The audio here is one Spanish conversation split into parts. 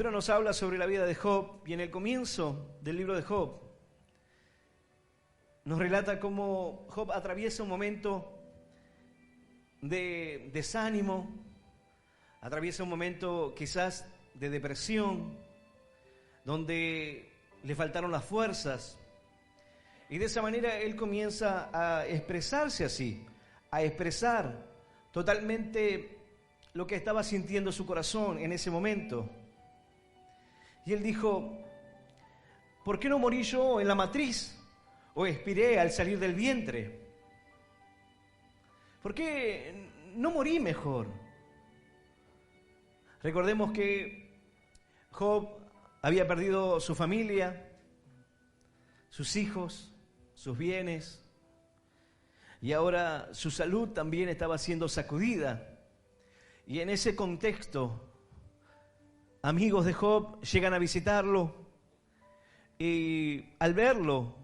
Escritura nos habla sobre la vida de Job y en el comienzo del libro de Job nos relata cómo Job atraviesa un momento de desánimo, atraviesa un momento quizás de depresión, donde le faltaron las fuerzas. Y de esa manera él comienza a expresarse así, a expresar totalmente lo que estaba sintiendo su corazón en ese momento. Y él dijo: ¿por qué no morí yo en la matriz o expiré al salir del vientre? ¿Por qué no morí mejor? Recordemos que Job había perdido su familia, sus hijos, sus bienes, y ahora su salud también estaba siendo sacudida. Y en ese contexto, amigos de Job llegan a visitarlo y al verlo,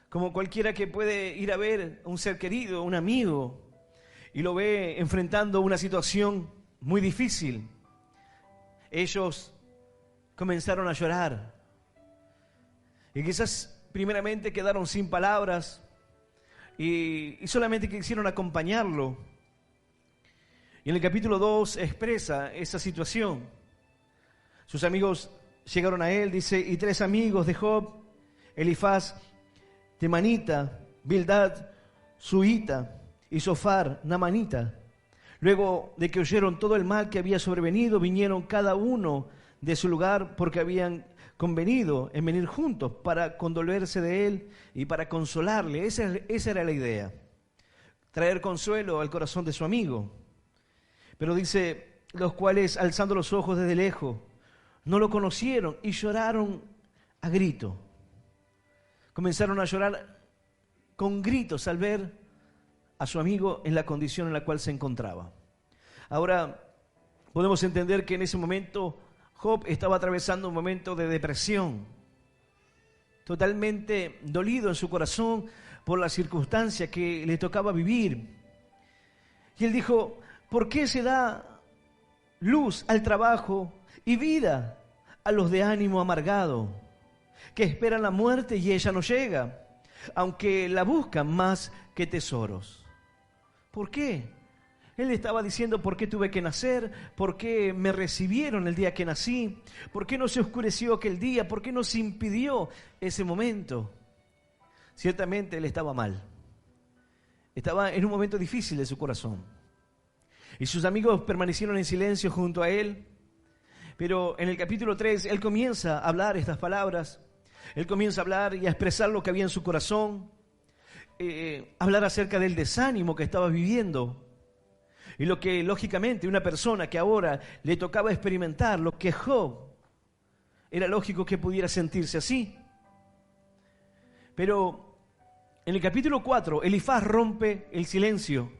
como cualquiera que puede ir a ver a un ser querido, un amigo, y lo ve enfrentando una situación muy difícil, ellos comenzaron a llorar. Y quizás primeramente quedaron sin palabras y solamente quisieron acompañarlo. Y en el capítulo 2 expresa esa situación. Sus amigos llegaron a él, dice, y 3 amigos de Job, Elifaz, Temanita, Bildad, Suita y Sofar, Namanita. Luego de que oyeron todo el mal que había sobrevenido, vinieron cada uno de su lugar porque habían convenido en venir juntos para condolerse de él y para consolarle. Esa era la idea, traer consuelo al corazón de su amigo. Pero dice, los cuales alzando los ojos desde lejos, no lo conocieron y lloraron a grito. Comenzaron a llorar con gritos al ver a su amigo en la condición en la cual se encontraba. Ahora, podemos entender que en ese momento Job estaba atravesando un momento de depresión, totalmente dolido en su corazón por la circunstancia que le tocaba vivir. Y él dijo, ¿por qué se da luz al trabajo y vida a los de ánimo amargado, que esperan la muerte y ella no llega, aunque la buscan más que tesoros? ¿Por qué? Él estaba diciendo, ¿por qué tuve que nacer? ¿Por qué me recibieron el día que nací? ¿Por qué no se oscureció aquel día? ¿Por qué no se impidió ese momento? Ciertamente él estaba mal. Estaba en un momento difícil de su corazón. Y sus amigos permanecieron en silencio junto a él. Pero en el capítulo 3, él comienza a hablar estas palabras. Él comienza a hablar y a expresar lo que había en su corazón. Hablar acerca del desánimo que estaba viviendo. Y lo que lógicamente una persona que ahora le tocaba experimentar, lo que Job, era lógico que pudiera sentirse así. Pero en el capítulo 4, Elifaz rompe el silencio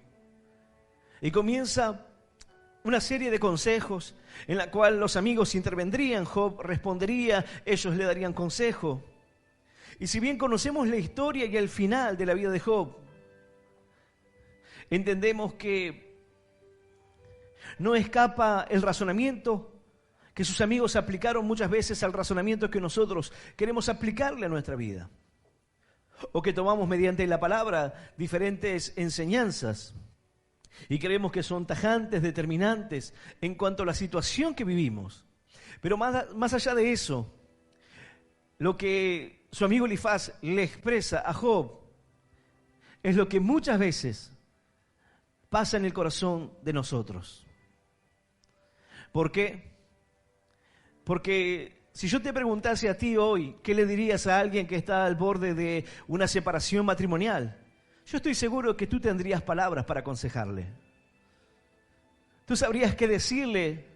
y comienza una serie de consejos en la cual los amigos intervendrían, Job respondería, ellos le darían consejo. Y si bien conocemos la historia y el final de la vida de Job, entendemos que no escapa el razonamiento que sus amigos aplicaron muchas veces al razonamiento que nosotros queremos aplicarle a nuestra vida. O que tomamos mediante la palabra diferentes enseñanzas y creemos que son tajantes, determinantes en cuanto a la situación que vivimos. Pero más allá de eso, lo que su amigo Elifaz le expresa a Job es lo que muchas veces pasa en el corazón de nosotros. ¿Por qué? Porque si yo te preguntase a ti hoy, ¿qué le dirías a alguien que está al borde de una separación matrimonial? Yo estoy seguro que tú tendrías palabras para aconsejarle. Tú sabrías qué decirle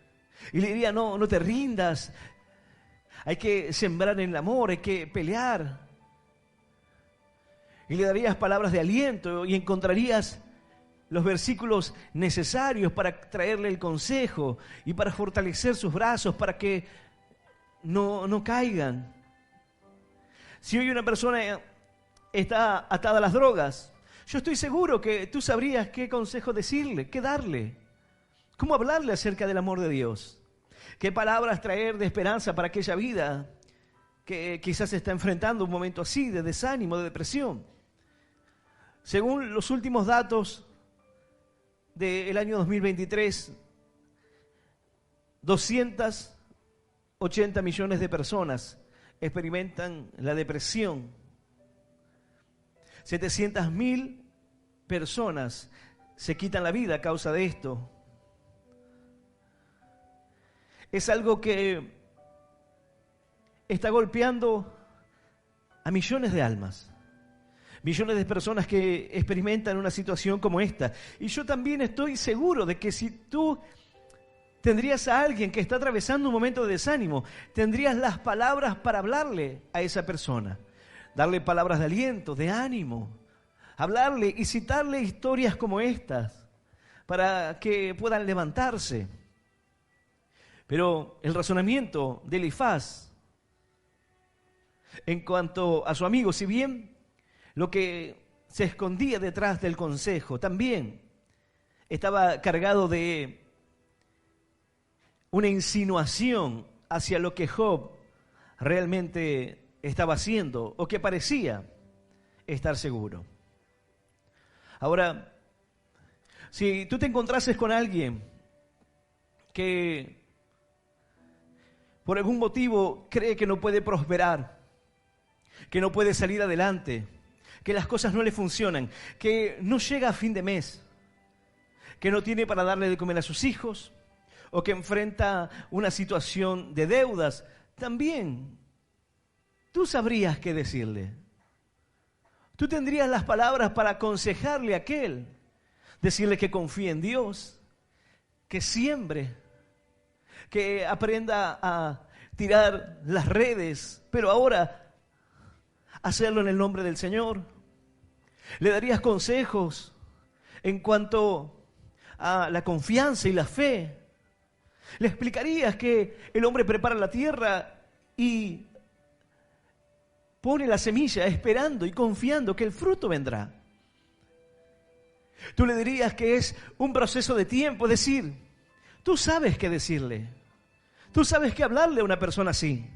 y le dirías, no te rindas, hay que sembrar en el amor, hay que pelear. Y le darías palabras de aliento y encontrarías los versículos necesarios para traerle el consejo y para fortalecer sus brazos para que no caigan. Si hoy una persona está atada a las drogas, yo estoy seguro que tú sabrías qué consejo decirle, qué darle, cómo hablarle acerca del amor de Dios. ¿Qué palabras traer de esperanza para aquella vida que quizás está enfrentando un momento así, de desánimo, de depresión? Según los últimos datos del año 2023, 280 millones de personas experimentan la depresión. 700.000 personas se quitan la vida a causa de esto. Es algo que está golpeando a millones de almas. Millones de personas que experimentan una situación como esta. Y yo también estoy seguro de que si tú tendrías a alguien que está atravesando un momento de desánimo, tendrías las palabras para hablarle a esa persona. Darle palabras de aliento, de ánimo. Hablarle y citarle historias como estas para que puedan levantarse. Pero el razonamiento de Elifaz en cuanto a su amigo, si bien lo que se escondía detrás del consejo también estaba cargado de una insinuación hacia lo que Job realmente estaba haciendo o que parecía estar seguro. Ahora, si tú te encontrases con alguien que por algún motivo cree que no puede prosperar, que no puede salir adelante, que las cosas no le funcionan, que no llega a fin de mes, que no tiene para darle de comer a sus hijos, o que enfrenta una situación de deudas, también tú sabrías qué decirle. Tú tendrías las palabras para aconsejarle a aquel, decirle que confíe en Dios, que siembre, que aprenda a tirar las redes, pero ahora hacerlo en el nombre del Señor. Le darías consejos en cuanto a la confianza y la fe. Le explicarías que el hombre prepara la tierra y pone la semilla esperando y confiando que el fruto vendrá. Tú le dirías que es un proceso de tiempo, es decir, tú sabes qué decirle. Tú sabes qué hablarle a una persona así.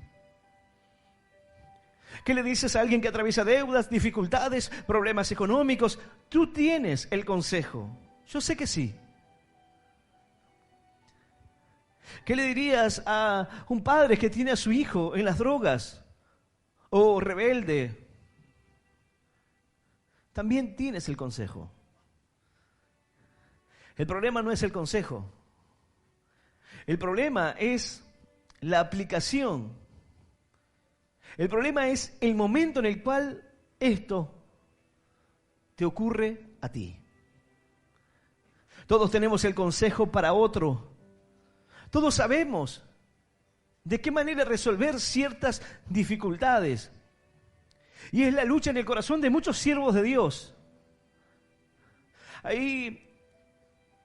¿Qué le dices a alguien que atraviesa deudas, dificultades, problemas económicos? Tú tienes el consejo. Yo sé que sí. ¿Qué le dirías a un padre que tiene a su hijo en las drogas o rebelde? También tienes el consejo. El problema no es el consejo. El problema es la aplicación. El problema es el momento en el cual esto te ocurre a ti. Todos tenemos el consejo para otro. Todos sabemos de qué manera resolver ciertas dificultades. Y es la lucha en el corazón de muchos siervos de Dios. Hay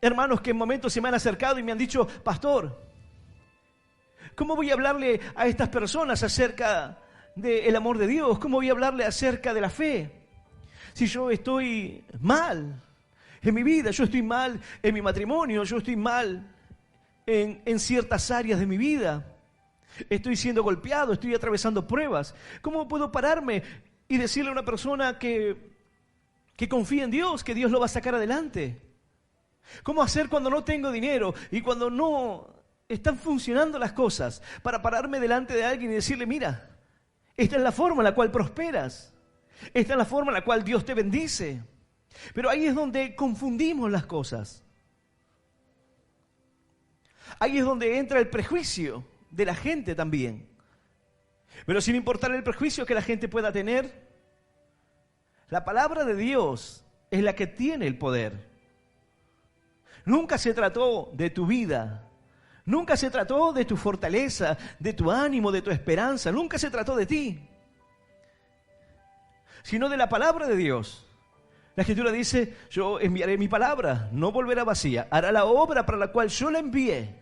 hermanos que en momentos se me han acercado y me han dicho: pastor, ¿cómo voy a hablarle a estas personas acerca del amor de Dios? ¿Cómo voy a hablarle acerca de la fe? Si yo estoy mal en mi vida, yo estoy mal en mi matrimonio, yo estoy mal en ciertas áreas de mi vida. Estoy siendo golpeado, estoy atravesando pruebas. ¿Cómo puedo pararme y decirle a una persona que confíe en Dios, que Dios lo va a sacar adelante? ¿Cómo hacer cuando no tengo dinero y cuando no están funcionando las cosas para pararme delante de alguien y decirle: mira, esta es la forma en la cual prosperas, esta es la forma en la cual Dios te bendice? Pero ahí es donde confundimos las cosas. Ahí es donde entra el prejuicio de la gente también. Pero sin importar el prejuicio que la gente pueda tener, la palabra de Dios es la que tiene el poder. Nunca se trató de tu vida, nunca se trató de tu fortaleza, de tu ánimo, de tu esperanza, nunca se trató de ti, sino de la palabra de Dios. La Escritura dice: yo enviaré mi palabra, no volverá vacía, hará la obra para la cual yo la envié.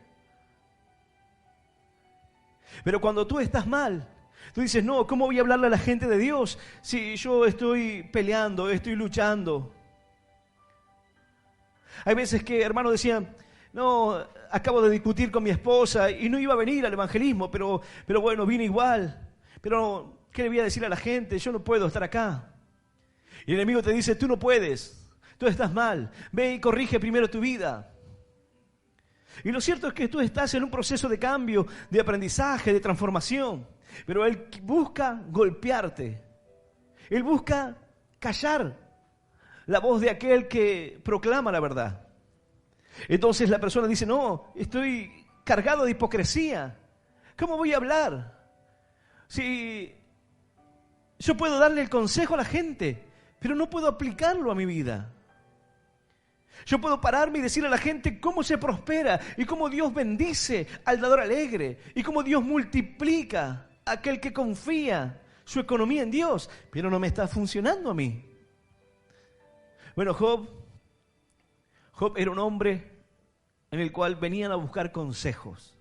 Pero cuando tú estás mal, tú dices: no, ¿cómo voy a hablarle a la gente de Dios si yo estoy peleando, estoy luchando? Hay veces que hermanos decían: No, acabo de discutir con mi esposa y no iba a venir al evangelismo, pero bueno, vine igual. Pero, ¿qué le voy a decir a la gente? Yo no puedo estar acá. Y el enemigo te dice, tú no puedes, tú estás mal, ve y corrige primero tu vida. Y lo cierto es que tú estás en un proceso de cambio, de aprendizaje, de transformación. Pero él busca golpearte. Él busca callar la voz de aquel que proclama la verdad. Entonces la persona dice, no, estoy cargado de hipocresía. ¿Cómo voy a hablar? Si yo puedo darle el consejo a la gente, pero no puedo aplicarlo a mi vida. Yo puedo pararme y decirle a la gente cómo se prospera y cómo Dios bendice al dador alegre y cómo Dios multiplica a aquel que confía su economía en Dios, pero no me está funcionando a mí. Bueno, Job era un hombre en el cual venían a buscar consejos.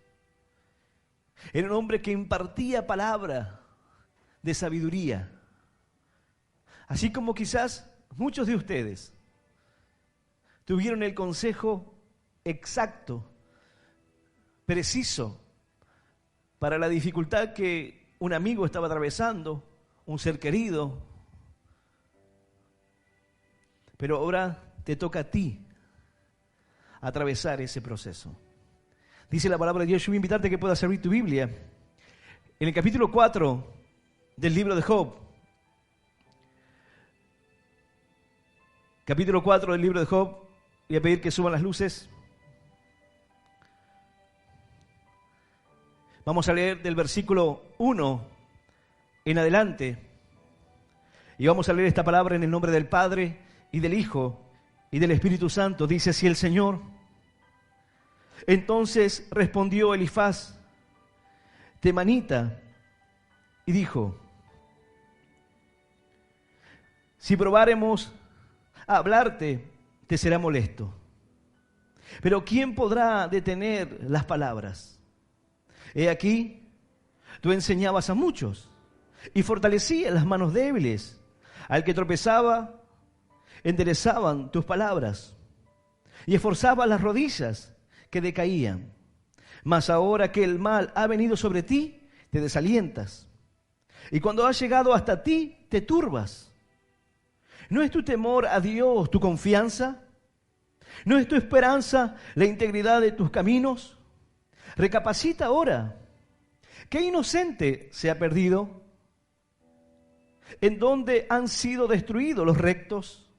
Era un hombre que impartía palabra de sabiduría. Así como quizás muchos de ustedes tuvieron el consejo exacto, preciso, para la dificultad que un amigo estaba atravesando, un ser querido. Pero ahora te toca a ti atravesar ese proceso. Dice la palabra de Dios, yo voy a invitarte a que puedas abrir tu Biblia. En el capítulo 4 del libro de Job. Capítulo 4 del libro de Job. Voy a pedir que suban las luces. Vamos a leer del versículo 1 en adelante. Y vamos a leer esta palabra en el nombre del Padre y del Hijo y del Espíritu Santo. Dice así el Señor. Entonces respondió Elifaz, temanita, y dijo, si probáremos a hablarte, te será molesto. Pero ¿quién podrá detener las palabras? He aquí, tú enseñabas a muchos y fortalecías las manos débiles. Al que tropezaba, enderezaban tus palabras y esforzabas las rodillas que decaían. Mas ahora que el mal ha venido sobre ti, te desalientas. Y cuando ha llegado hasta ti, te turbas. ¿No es tu temor a Dios tu confianza? ¿No es tu esperanza la integridad de tus caminos? Recapacita ahora. ¿Qué inocente se ha perdido? ¿En dónde han sido destruidos los rectos?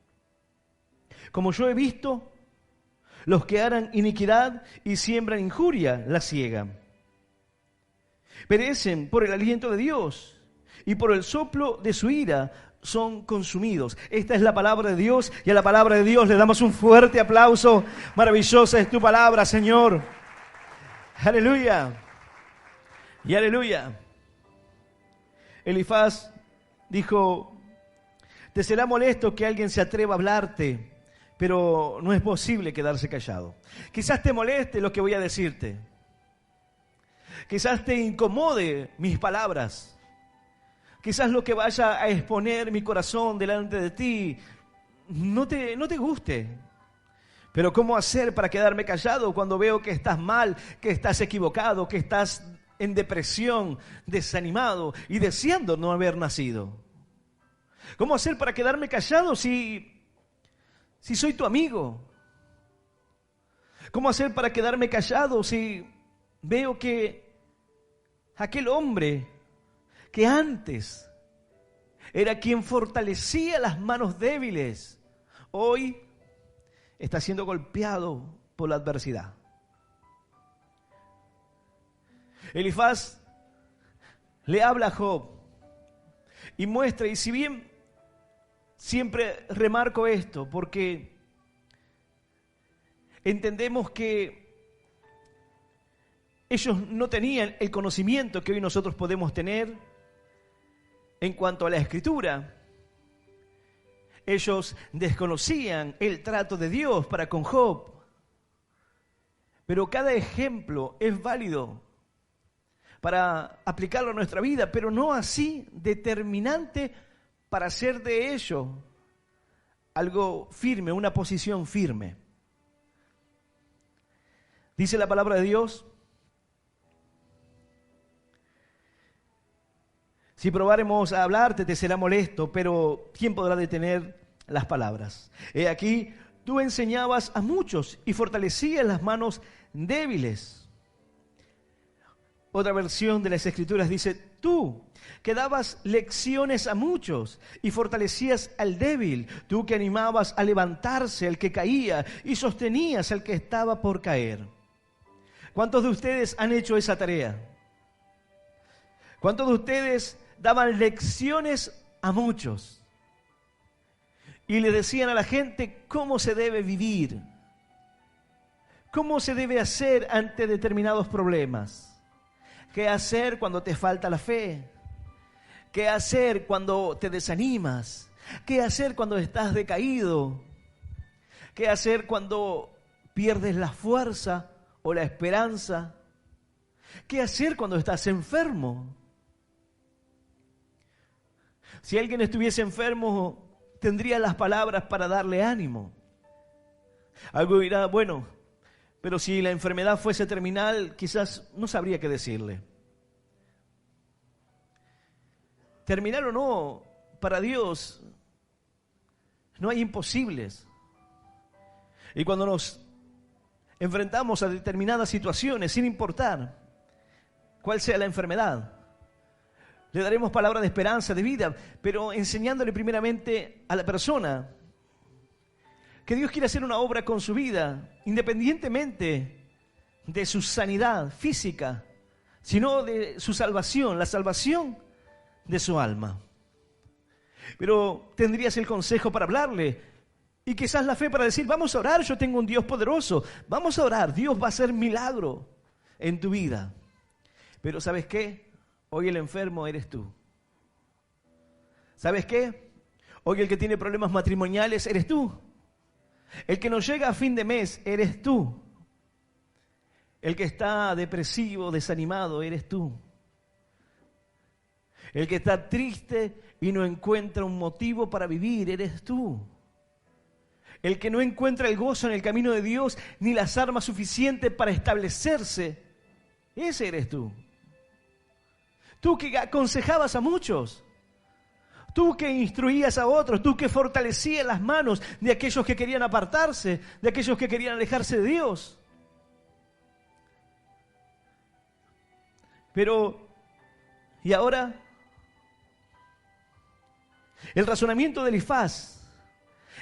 Como yo he visto, los que harán iniquidad y siembran injuria la ciegan. Perecen por el aliento de Dios y por el soplo de su ira son consumidos. Esta es la palabra de Dios y a la palabra de Dios le damos un fuerte aplauso. Maravillosa es tu palabra, Señor. Aleluya. Y aleluya. Elifaz dijo, te será molesto que alguien se atreva a hablarte, pero no es posible quedarse callado. Quizás te moleste lo que voy a decirte. Quizás te incomode mis palabras. Quizás lo que vaya a exponer mi corazón delante de ti no te guste. Pero ¿cómo hacer para quedarme callado cuando veo que estás mal, que estás equivocado, que estás en depresión, desanimado y deseando no haber nacido? ¿Cómo hacer para quedarme callado si soy tu amigo? ¿Cómo hacer para quedarme callado si veo que aquel hombre que antes era quien fortalecía las manos débiles, hoy está siendo golpeado por la adversidad? Elifaz le habla a Job y muestra, y si bien siempre remarco esto, porque entendemos que ellos no tenían el conocimiento que hoy nosotros podemos tener en cuanto a la Escritura. Ellos desconocían el trato de Dios para con Job. Pero cada ejemplo es válido para aplicarlo a nuestra vida, pero no así determinante para hacer de ello algo firme, una posición firme. Dice la palabra de Dios: si probáremos a hablarte, te será molesto, pero ¿quién podrá detener las palabras? He aquí, tú enseñabas a muchos y fortalecías las manos débiles. Otra versión de las Escrituras dice: tú que dabas lecciones a muchos y fortalecías al débil, tú que animabas a levantarse al que caía y sostenías al que estaba por caer. ¿Cuántos de ustedes han hecho esa tarea? ¿Cuántos de ustedes daban lecciones a muchos y le decían a la gente cómo se debe vivir, cómo se debe hacer ante determinados problemas, qué hacer cuando te falta la fe, qué hacer cuando te desanimas, qué hacer cuando estás decaído, qué hacer cuando pierdes la fuerza o la esperanza, qué hacer cuando estás enfermo? Si alguien estuviese enfermo, tendría las palabras para darle ánimo. Algo dirá: bueno, pero si la enfermedad fuese terminal, quizás no sabría qué decirle. Terminal o no, para Dios no hay imposibles. Y cuando nos enfrentamos a determinadas situaciones, sin importar cuál sea la enfermedad, le daremos palabras de esperanza, de vida, pero enseñándole primeramente a la persona que Dios quiere hacer una obra con su vida, independientemente de su sanidad física, sino de su salvación, la salvación de su alma. Pero tendrías el consejo para hablarle y quizás la fe para decir: vamos a orar, yo tengo un Dios poderoso, vamos a orar, Dios va a hacer milagro en tu vida. Pero ¿sabes qué? Hoy el enfermo eres tú. ¿Sabes qué? Hoy el que tiene problemas matrimoniales eres tú. El que no llega a fin de mes eres tú. El que está depresivo, desanimado, eres tú. El que está triste y no encuentra un motivo para vivir, eres tú. El que no encuentra el gozo en el camino de Dios ni las armas suficientes para establecerse, ese eres tú. Tú que aconsejabas a muchos, tú que instruías a otros, tú que fortalecías las manos de aquellos que querían apartarse, de aquellos que querían alejarse de Dios. Pero, ¿y ahora? El razonamiento de Elifaz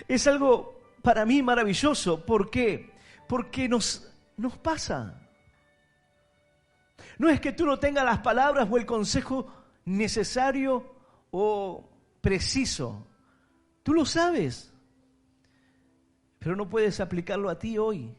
es algo para mí maravilloso. ¿Por qué? Porque nos pasa. No es que tú no tengas las palabras o el consejo necesario o preciso. Tú lo sabes, pero no puedes aplicarlo a ti hoy.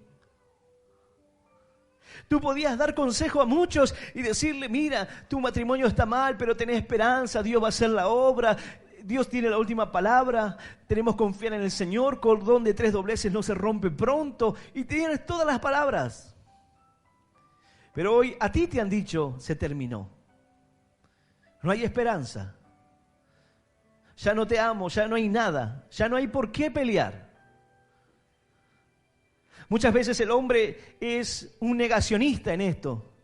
Tú podías dar consejo a muchos y decirle: mira, tu matrimonio está mal, pero tenés esperanza, Dios va a hacer la obra, Dios tiene la última palabra, tenemos que confiar en el Señor, cordón de 3 dobleces no se rompe pronto, y tienes todas las palabras. Pero hoy a ti te han dicho: se terminó. No hay esperanza. Ya no te amo, ya no hay nada, ya no hay por qué pelear. Muchas veces el hombre es un negacionista en esto.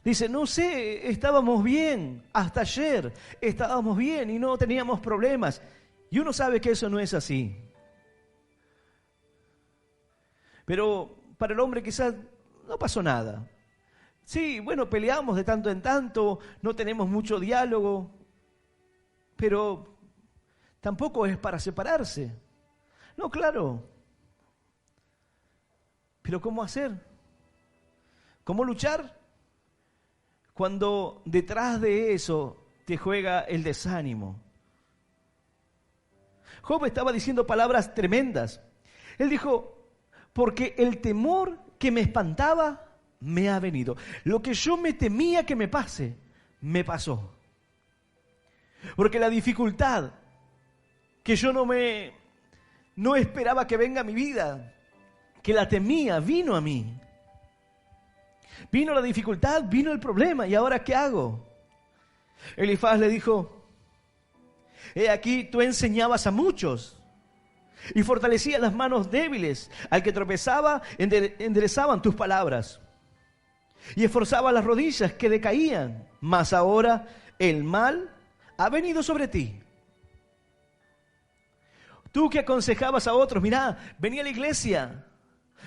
Dice: no sé, estábamos bien, hasta ayer estábamos bien y no teníamos problemas. Y uno sabe que eso no es así. Pero para el hombre quizás no pasó nada. Sí, bueno, peleamos de tanto en tanto, no tenemos mucho diálogo, pero tampoco es para separarse. No, claro. Pero ¿cómo hacer? ¿Cómo luchar? Cuando detrás de eso te juega el desánimo. Job estaba diciendo palabras tremendas. Él dijo: porque el temor que me espantaba me ha venido. Lo que yo me temía que me pase, me pasó. Porque la dificultad que yo no esperaba que venga a mi vida, que la temía, vino a mí. Vino la dificultad, vino el problema, ¿y ahora qué hago? Elifaz le dijo: he aquí, tú enseñabas a muchos y fortalecías las manos débiles. Al que tropezaba, enderezaban tus palabras. y esforzaba las rodillas que decaían, mas ahora el mal ha venido sobre ti. Tú que aconsejabas a otros, mirá, vení a la iglesia,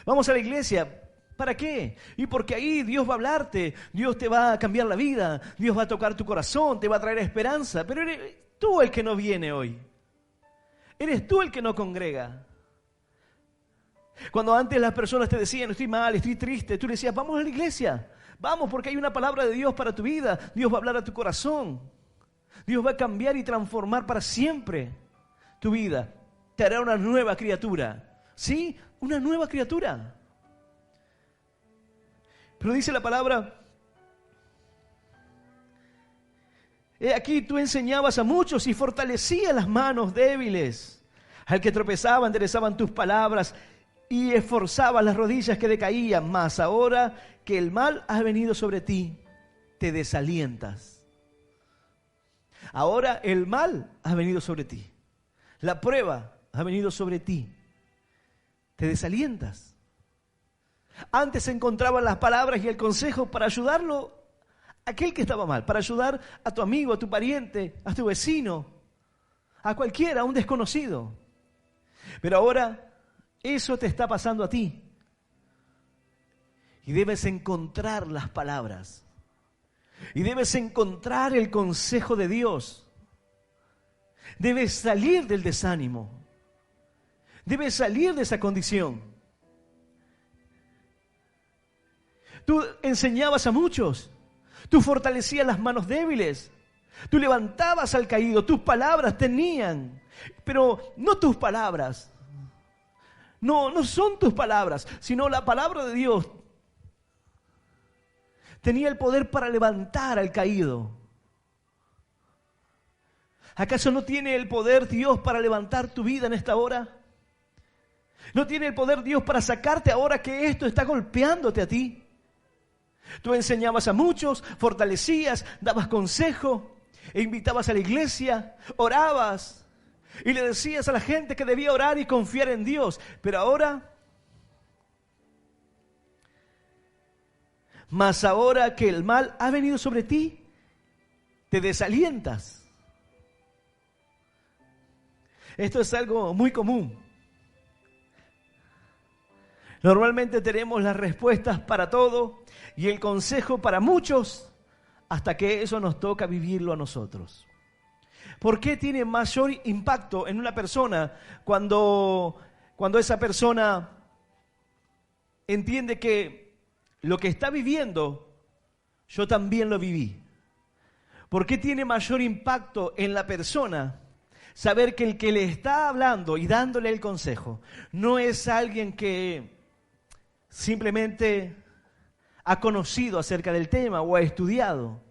vamos a la iglesia. ¿Para qué? Y porque ahí Dios va a hablarte, Dios te va a cambiar la vida, Dios va a tocar tu corazón, te va a traer esperanza. Pero eres tú el que no viene hoy. Eres tú el que no congrega. Cuando antes las personas te decían, estoy mal, estoy triste, tú le decías, vamos a la iglesia. Vamos, porque hay una palabra de Dios para tu vida. Dios va a hablar a tu corazón. Dios va a cambiar y transformar para siempre tu vida. Te hará una nueva criatura. ¿Sí? Una nueva criatura. Pero dice la palabra, aquí tú enseñabas a muchos y fortalecías las manos débiles. Al que tropezaba, enderezaban tus palabras y esforzabas las rodillas que decaían. Mas ahora que el mal ha venido sobre ti, te desalientas. Ahora el mal ha venido sobre ti. La prueba ha venido sobre ti. Te desalientas. Antes se encontraban las palabras y el consejo para ayudarlo a aquel que estaba mal, para ayudar a tu amigo, a tu pariente, a tu vecino, a cualquiera, a un desconocido. Pero ahora eso te está pasando a ti. Y debes encontrar las palabras. Y debes encontrar el consejo de Dios. Debes salir del desánimo. Debes salir de esa condición. Tú enseñabas a muchos. Tú fortalecías las manos débiles. Tú levantabas al caído. Tus palabras tenían. Pero no tus palabras. No son tus palabras, sino la palabra de Dios. Tenía el poder para levantar al caído. ¿Acaso no tiene el poder Dios para levantar tu vida en esta hora? ¿No tiene el poder Dios para sacarte ahora que esto está golpeándote a ti? Tú enseñabas a muchos, fortalecías, dabas consejo, e invitabas a la iglesia, orabas y le decías a la gente que debía orar y confiar en Dios. Pero ahora, mas ahora que el mal ha venido sobre ti, te desalientas. Esto es algo muy común. Normalmente tenemos las respuestas para todo y el consejo para muchos hasta que eso nos toca vivirlo a nosotros. ¿Por qué tiene mayor impacto en una persona cuando esa persona entiende que lo que está viviendo yo también lo viví? ¿Por qué tiene mayor impacto en la persona saber que el que le está hablando y dándole el consejo no es alguien que simplemente ha conocido acerca del tema o ha estudiado?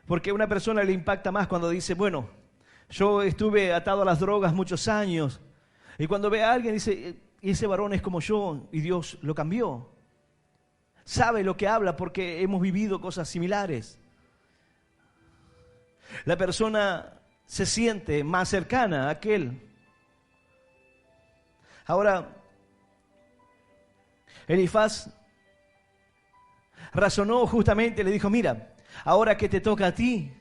Porque a una persona le impacta más cuando dice, bueno, yo estuve atado a las drogas muchos años, y cuando ve a alguien dice, ese varón es como yo y Dios lo cambió. Sabe lo que habla porque hemos vivido cosas similares. La persona se siente más cercana a aquel. Ahora, Elifaz razonó justamente, le dijo, mira, ahora que te toca a ti,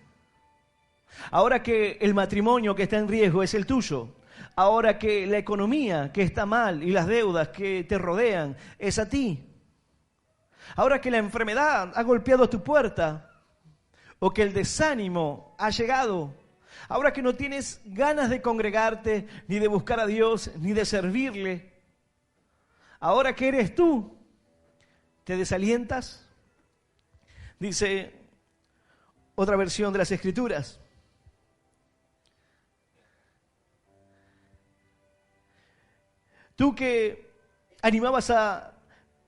ahora que el matrimonio que está en riesgo es el tuyo, ahora que la economía que está mal y las deudas que te rodean es a ti, ahora que la enfermedad ha golpeado tu puerta o que el desánimo ha llegado, ahora que no tienes ganas de congregarte, ni de buscar a Dios, ni de servirle, ahora que eres tú, ¿te desalientas? Dice otra versión de las Escrituras. Tú que animabas a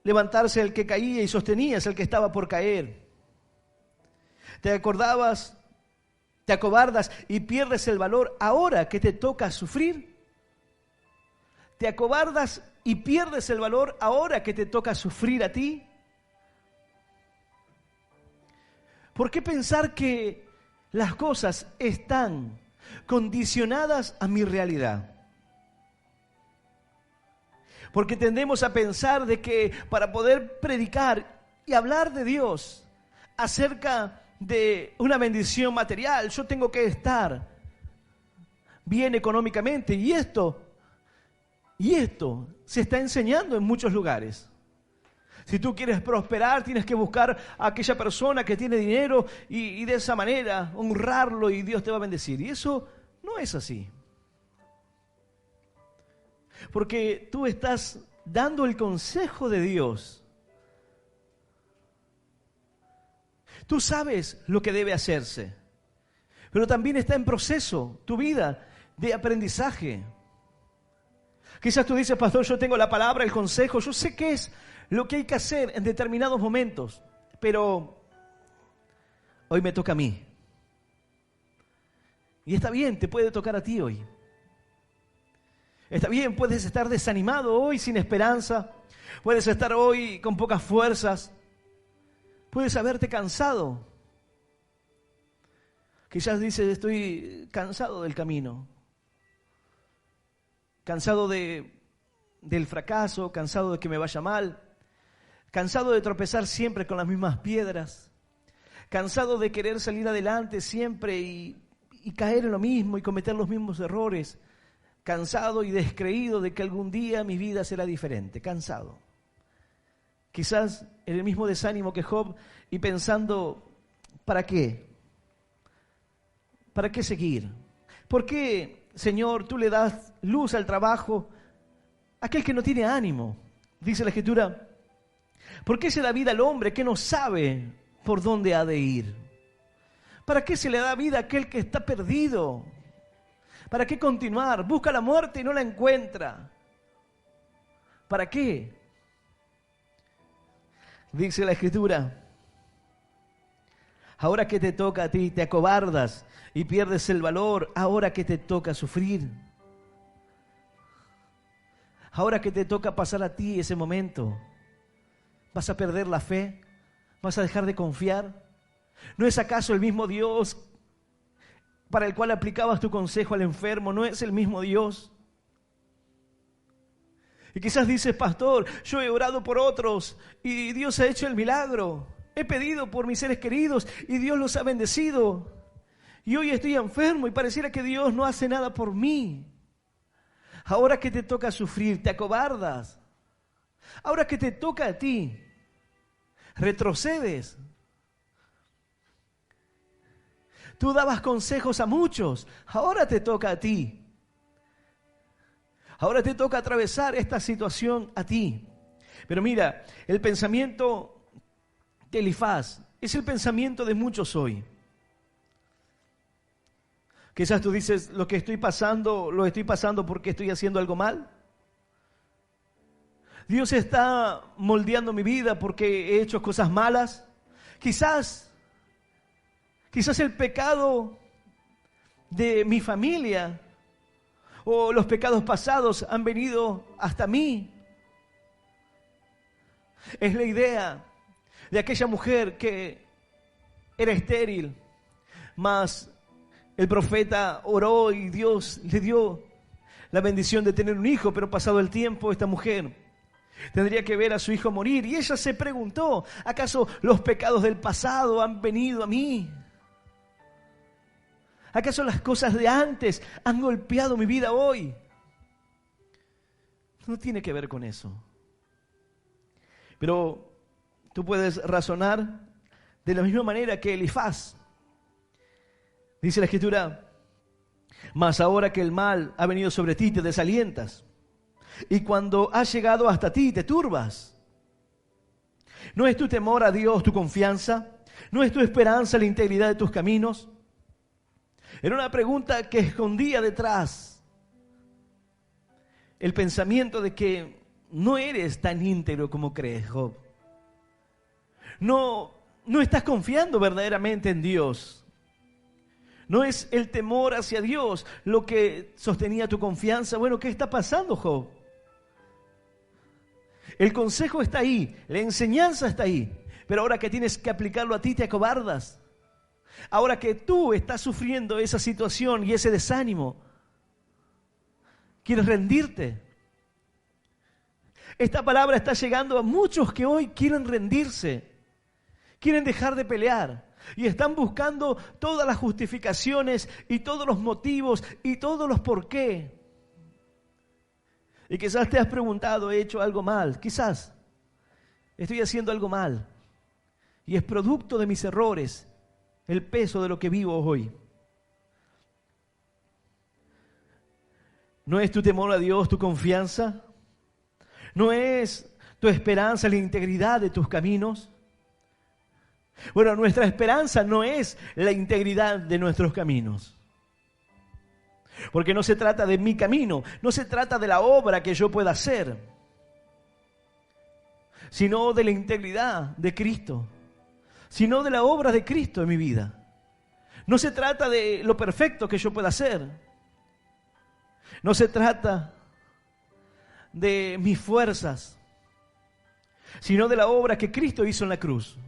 levantarse al que caía y sostenías al que estaba por caer. Te acordabas, te acobardas y pierdes el valor ahora que te toca sufrir. Te acobardas y pierdes el valor ahora que te toca sufrir a ti. ¿Por qué pensar que las cosas están condicionadas a mi realidad? Porque tendemos a pensar de que para poder predicar y hablar de Dios acerca de una bendición material, yo tengo que estar bien económicamente. Y esto se está enseñando en muchos lugares. Si tú quieres prosperar, tienes que buscar a aquella persona que tiene dinero y de esa manera honrarlo y Dios te va a bendecir. Y eso no es así. Porque tú estás dando el consejo de Dios. Tú sabes lo que debe hacerse, pero también está en proceso tu vida de aprendizaje. Quizás tú dices, pastor, yo tengo la palabra, el consejo, yo sé qué es lo que hay que hacer en determinados momentos, pero hoy me toca a mí. Y está bien, te puede tocar a ti hoy. Está bien, puedes estar desanimado hoy, sin esperanza. Puedes estar hoy con pocas fuerzas. Puedes haberte cansado. Quizás dices, estoy cansado del camino. Cansado del fracaso, cansado de que me vaya mal. Cansado de tropezar siempre con las mismas piedras. Cansado de querer salir adelante siempre y caer en lo mismo y cometer los mismos errores. Cansado y descreído de que algún día mi vida será diferente. Cansado. Quizás en el mismo desánimo que Job y pensando, ¿para qué? ¿Para qué seguir? ¿Por qué, Señor, tú le das luz al trabajo a aquel que no tiene ánimo? Dice la Escritura, ¿por qué se da vida al hombre que no sabe por dónde ha de ir? ¿Para qué se le da vida a aquel que está perdido? ¿Para qué continuar? Busca la muerte y no la encuentra. ¿Para qué? Dice la Escritura, ahora que te toca a ti, te acobardas y pierdes el valor. Ahora que te toca sufrir. Ahora que te toca pasar a ti ese momento, ¿vas a perder la fe? ¿Vas a dejar de confiar? ¿No es acaso el mismo Dios para el cual aplicabas tu consejo al enfermo? ¿No es el mismo Dios? Y quizás dices, pastor, yo he orado por otros y Dios ha hecho el milagro. He pedido por mis seres queridos y Dios los ha bendecido. Y hoy estoy enfermo y pareciera que Dios no hace nada por mí. Ahora que te toca sufrir, te acobardas. Ahora que te toca a ti, retrocedes. Tú dabas consejos a muchos, ahora te toca a ti. Ahora te toca atravesar esta situación a ti. Pero mira, el pensamiento de Elifaz es el pensamiento de muchos hoy. Quizás tú dices, lo que estoy pasando, lo estoy pasando porque estoy haciendo algo mal. Dios está moldeando mi vida porque he hecho cosas malas. Quizás el pecado de mi familia o los pecados pasados han venido hasta mí. Es la idea de aquella mujer que era estéril, mas el profeta oró y Dios le dio la bendición de tener un hijo, pero pasado el tiempo esta mujer tendría que ver a su hijo morir. Y ella se preguntó, ¿acaso los pecados del pasado han venido a mí? ¿Acaso las cosas de antes han golpeado mi vida hoy? No tiene que ver con eso. Pero tú puedes razonar de la misma manera que Elifaz. Dice la Escritura, mas ahora que el mal ha venido sobre ti, te desalientas. Y cuando ha llegado hasta ti, te turbas. ¿No es tu temor a Dios tu confianza? ¿No es tu esperanza la integridad de tus caminos? Era una pregunta que escondía detrás el pensamiento de que no eres tan íntegro como crees, Job. No estás confiando verdaderamente en Dios. No es el temor hacia Dios lo que sostenía tu confianza. Bueno, ¿qué está pasando, Job? El consejo está ahí, la enseñanza está ahí, pero ahora que tienes que aplicarlo a ti, te acobardas. Ahora que tú estás sufriendo esa situación y ese desánimo, quieres rendirte. Esta palabra está llegando a muchos que hoy quieren rendirse, quieren dejar de pelear y están buscando todas las justificaciones y todos los motivos y todos los por qué. Y quizás te has preguntado, ¿he hecho algo mal? Quizás estoy haciendo algo mal y es producto de mis errores, el peso de lo que vivo hoy. ¿No es tu temor a Dios tu confianza? ¿No es tu esperanza la integridad de tus caminos? Bueno, nuestra esperanza no es la integridad de nuestros caminos. Porque no se trata de mi camino, no se trata de la obra que yo pueda hacer, sino de la integridad de Cristo, sino de la obra de Cristo en mi vida. No se trata de lo perfecto que yo pueda hacer, no se trata de mis fuerzas, sino de la obra que Cristo hizo en la cruz.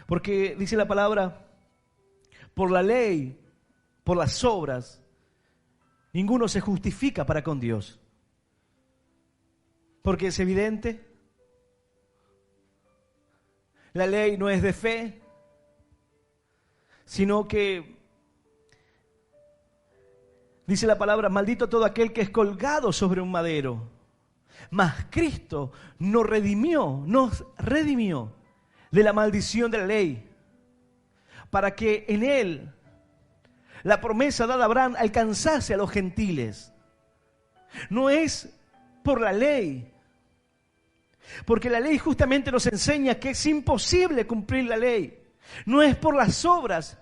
Porque dice la palabra, por la ley, por las obras, ninguno se justifica para con Dios. Porque es evidente, la ley no es de fe, sino que dice la palabra, maldito todo aquel que es colgado sobre un madero. Mas Cristo nos redimió de la maldición de la ley, para que en Él la promesa dada a Abraham alcanzase a los gentiles. No es por la ley, porque la ley justamente nos enseña que es imposible cumplir la ley. No es por las obras,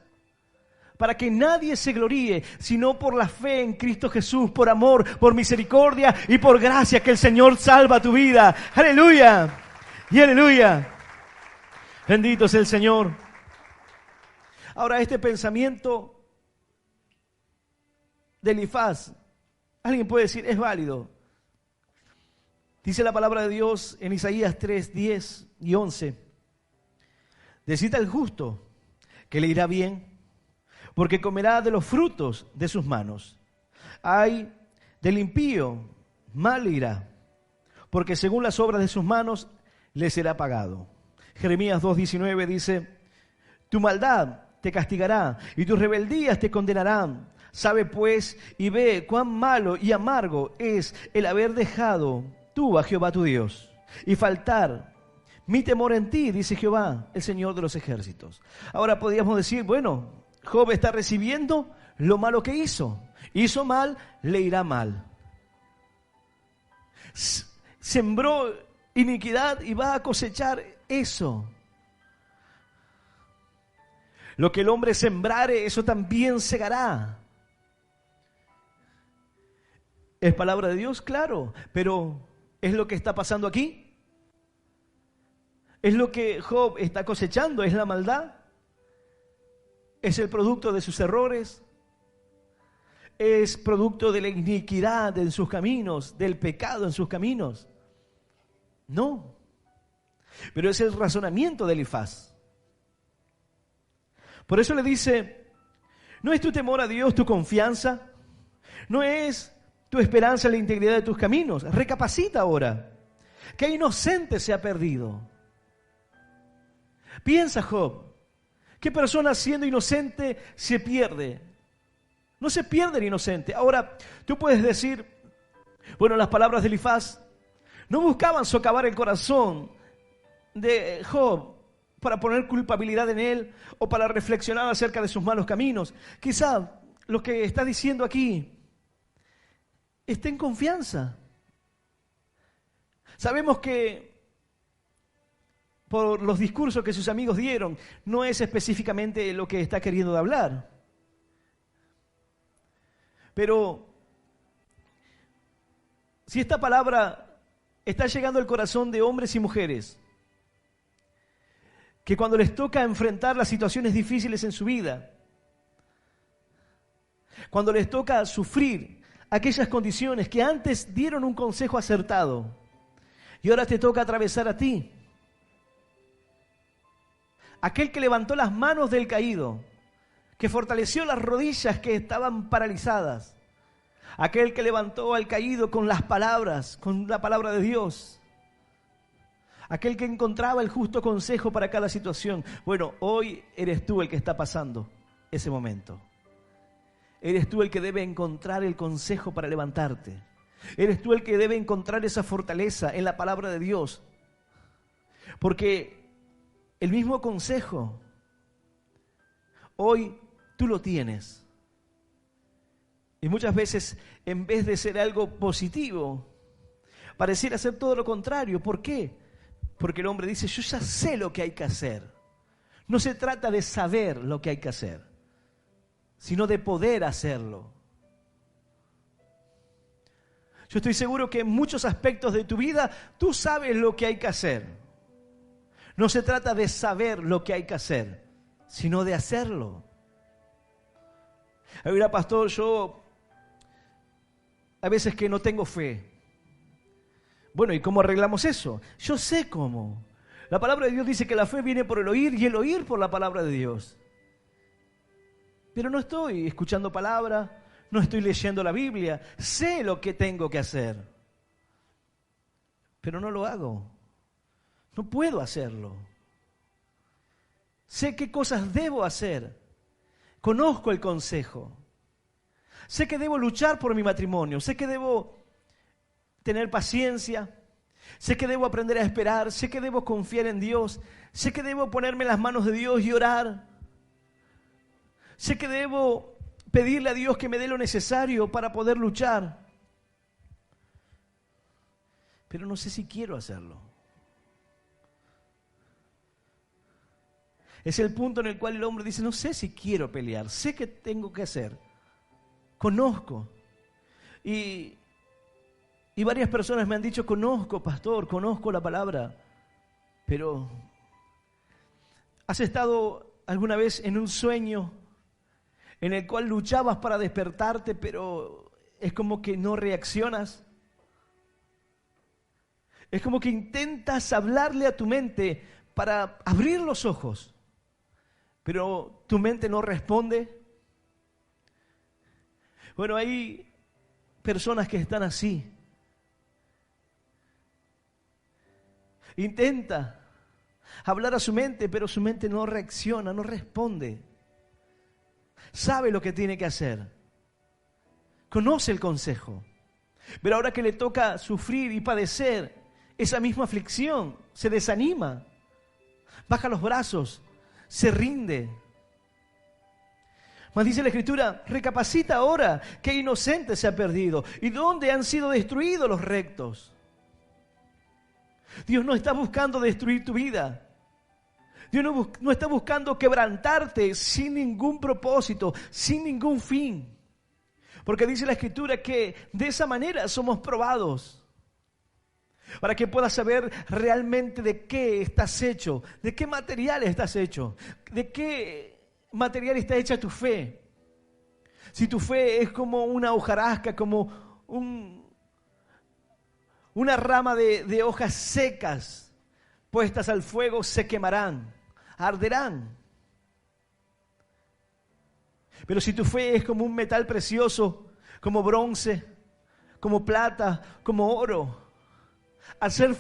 para que nadie se gloríe, sino por la fe en Cristo Jesús, por amor, por misericordia y por gracia que el Señor salva tu vida. ¡Aleluya! Y aleluya. Bendito sea el Señor. Ahora, este pensamiento de Elifaz, alguien puede decir, es válido. Dice la palabra de Dios en Isaías 3, 10 y 11. Decid al justo que le irá bien, porque comerá de los frutos de sus manos. Ay del impío, mal le irá, porque según las obras de sus manos le será pagado. Jeremías 2:19 dice, tu maldad te castigará y tus rebeldías te condenarán. Sabe pues y ve cuán malo y amargo es el haber dejado tú a Jehová tu Dios y faltar mi temor en ti, dice Jehová, el Señor de los ejércitos. Ahora podríamos decir, bueno, Job está recibiendo lo malo que hizo. Hizo mal, le irá mal. Sembró iniquidad y va a cosechar eso. Lo que el hombre sembrare, eso también segará. ¿Es palabra de Dios? Claro, pero ¿es lo que está pasando aquí? ¿Es lo que Job está cosechando? ¿Es la maldad? ¿Es el producto de sus errores? ¿Es producto de la iniquidad en sus caminos, del pecado en sus caminos? No. Pero es el razonamiento de Elifaz. Por eso le dice, ¿no es tu temor a Dios tu confianza? ¿No es tu esperanza en la integridad de tus caminos? Recapacita ahora. ¿Qué inocente se ha perdido? Piensa, Job, ¿qué persona siendo inocente se pierde? No se pierde el inocente. Ahora, tú puedes decir, bueno, las palabras de Elifaz no buscaban socavar el corazón de Job para poner culpabilidad en él o para reflexionar acerca de sus malos caminos. Quizá lo que está diciendo aquí está en confianza. Sabemos que por los discursos que sus amigos dieron, no es específicamente lo que está queriendo hablar. Pero si esta palabra está llegando al corazón de hombres y mujeres, que cuando les toca enfrentar las situaciones difíciles en su vida, cuando les toca sufrir aquellas condiciones que antes dieron un consejo acertado y ahora te toca atravesar a ti, aquel que levantó las manos del caído, que fortaleció las rodillas que estaban paralizadas, aquel que levantó al caído con las palabras, con la palabra de Dios, aquel que encontraba el justo consejo para cada situación. Bueno, hoy eres tú el que está pasando ese momento. Eres tú el que debe encontrar el consejo para levantarte. Eres tú el que debe encontrar esa fortaleza en la palabra de Dios. Porque el mismo consejo, hoy tú lo tienes. Y muchas veces, en vez de ser algo positivo, pareciera ser todo lo contrario. ¿Por qué? Porque el hombre dice, yo ya sé lo que hay que hacer. No se trata de saber lo que hay que hacer, sino de poder hacerlo. Yo estoy seguro que en muchos aspectos de tu vida tú sabes lo que hay que hacer. No se trata de saber lo que hay que hacer, sino de hacerlo. Mira, pastor, yo a veces que no tengo fe. Bueno, ¿y cómo arreglamos eso? Yo sé cómo. La palabra de Dios dice que la fe viene por el oír y el oír por la palabra de Dios. Pero no estoy escuchando palabra, no estoy leyendo la Biblia. Sé lo que tengo que hacer, pero no lo hago. No puedo hacerlo. Sé qué cosas debo hacer. Conozco el consejo. Sé que debo luchar por mi matrimonio. Sé que debo tener paciencia. Sé que debo aprender a esperar. Sé que debo confiar en Dios. Sé que debo ponerme en las manos de Dios y orar. Sé que debo pedirle a Dios que me dé lo necesario para poder luchar. Pero no sé si quiero hacerlo. Es el punto en el cual el hombre dice, no sé si quiero pelear, sé que tengo que hacer. Conozco. Y varias personas me han dicho, conozco, pastor, conozco la palabra. Pero, ¿has estado alguna vez en un sueño en el cual luchabas para despertarte, pero es como que no reaccionas? Es como que intentas hablarle a tu mente para abrir los ojos, pero tu mente no responde. Bueno, hay personas que están así. Intenta hablar a su mente, pero su mente no reacciona, no responde. Sabe lo que tiene que hacer. Conoce el consejo. Pero ahora que le toca sufrir y padecer esa misma aflicción, se desanima, baja los brazos, se rinde. Mas dice la Escritura, recapacita ahora, qué inocente se ha perdido y dónde han sido destruidos los rectos. Dios no está buscando destruir tu vida. Dios no está buscando quebrantarte sin ningún propósito, sin ningún fin. Porque dice la Escritura que de esa manera somos probados. Para que puedas saber realmente de qué estás hecho, de qué material estás hecho, de qué material está hecha tu fe. Si tu fe es como una hojarasca, como una rama de hojas secas puestas al fuego, se quemarán, arderán. Pero si tu fe es como un metal precioso, como bronce, como plata, como oro, al ser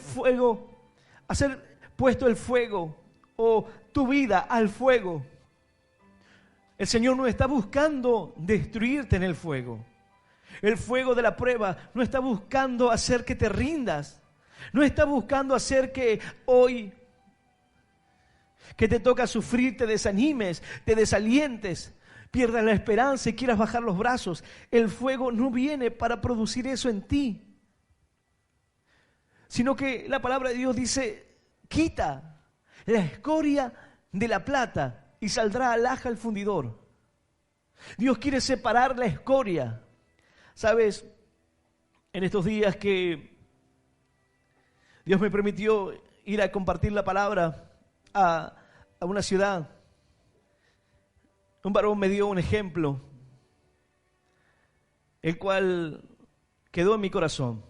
puesto el fuego o tu vida al fuego, el Señor no está buscando destruirte en el fuego. El fuego de la prueba no está buscando hacer que te rindas. No está buscando hacer que hoy, que te toca sufrir, te desanimes, te desalientes, pierdas la esperanza y quieras bajar los brazos. El fuego no viene para producir eso en ti. Sino que la palabra de Dios dice, quita la escoria de la plata y saldrá alhaja al fundidor. Dios quiere separar la escoria. ¿Sabes? En estos días que Dios me permitió ir a compartir la palabra a una ciudad, un varón me dio un ejemplo, el cual quedó en mi corazón.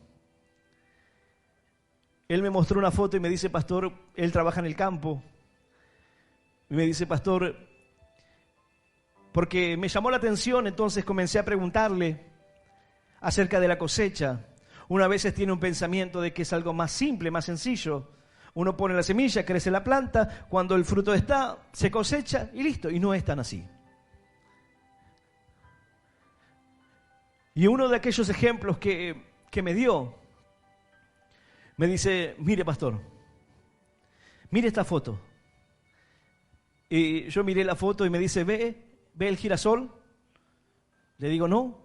Él me mostró una foto y me dice, pastor, él trabaja en el campo. Y me dice, pastor, porque me llamó la atención, entonces comencé a preguntarle acerca de la cosecha. Uno a veces tiene un pensamiento de que es algo más simple, más sencillo. Uno pone la semilla, crece la planta, cuando el fruto está, se cosecha y listo. Y no es tan así. Y uno de aquellos ejemplos que me dio, me dice, mire pastor, mire esta foto. Y yo miré la foto y me dice, ¿ve el girasol? Le digo, no.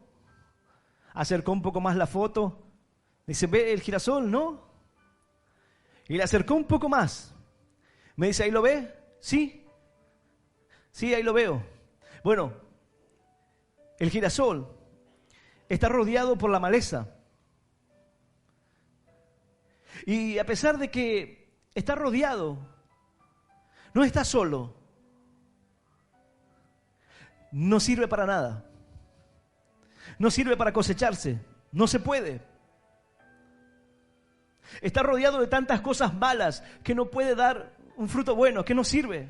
Acercó un poco más la foto. Dice, ¿ve el girasol? No. Y le acercó un poco más. Me dice, ¿ahí lo ve? Sí. Sí, ahí lo veo. Bueno, el girasol está rodeado por la maleza. Y a pesar de que está rodeado, no está solo. No sirve para nada. No sirve para cosecharse. No se puede. Está rodeado de tantas cosas malas que no puede dar un fruto bueno, que no sirve.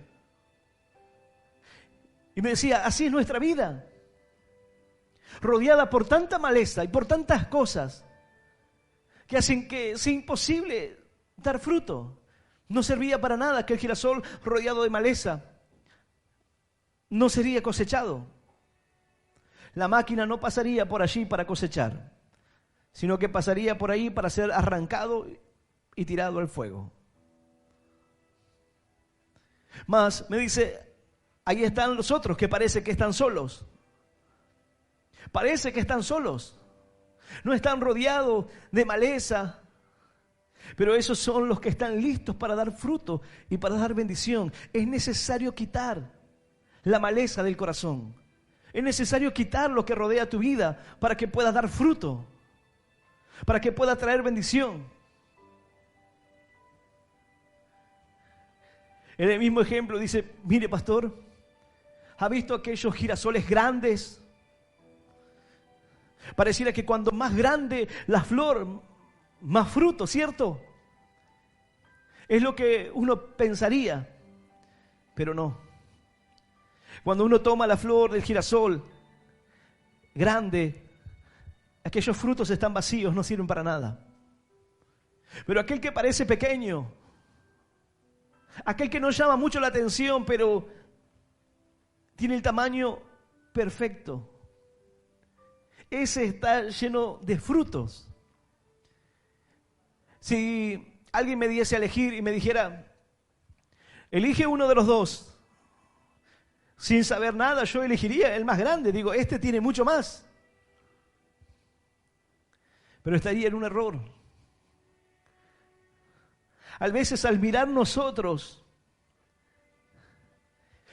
Y me decía, así es nuestra vida. Rodeada por tanta maleza y por tantas cosas que hacen que sea imposible dar fruto. No servía para nada que el girasol rodeado de maleza no sería cosechado. La máquina no pasaría por allí para cosechar, sino que pasaría por ahí para ser arrancado y tirado al fuego. Más, me dice, ahí están los otros que parece que están solos. Parece que están solos. No están rodeados de maleza, pero esos son los que están listos para dar fruto y para dar bendición. Es necesario quitar la maleza del corazón. Es necesario quitar lo que rodea tu vida para que puedas dar fruto, para que pueda traer bendición. En el mismo ejemplo dice, mire pastor, ¿ha visto aquellos girasoles grandes? Pareciera que cuando más grande la flor, más fruto, ¿cierto? Es lo que uno pensaría, pero no. Cuando uno toma la flor del girasol grande, aquellos frutos están vacíos, no sirven para nada. Pero aquel que parece pequeño, aquel que no llama mucho la atención, pero tiene el tamaño perfecto, ese está lleno de frutos. Si alguien me diese a elegir y me dijera, elige uno de los dos, sin saber nada, yo elegiría el más grande. Digo, este tiene mucho más. Pero estaría en un error. A veces al mirar nosotros,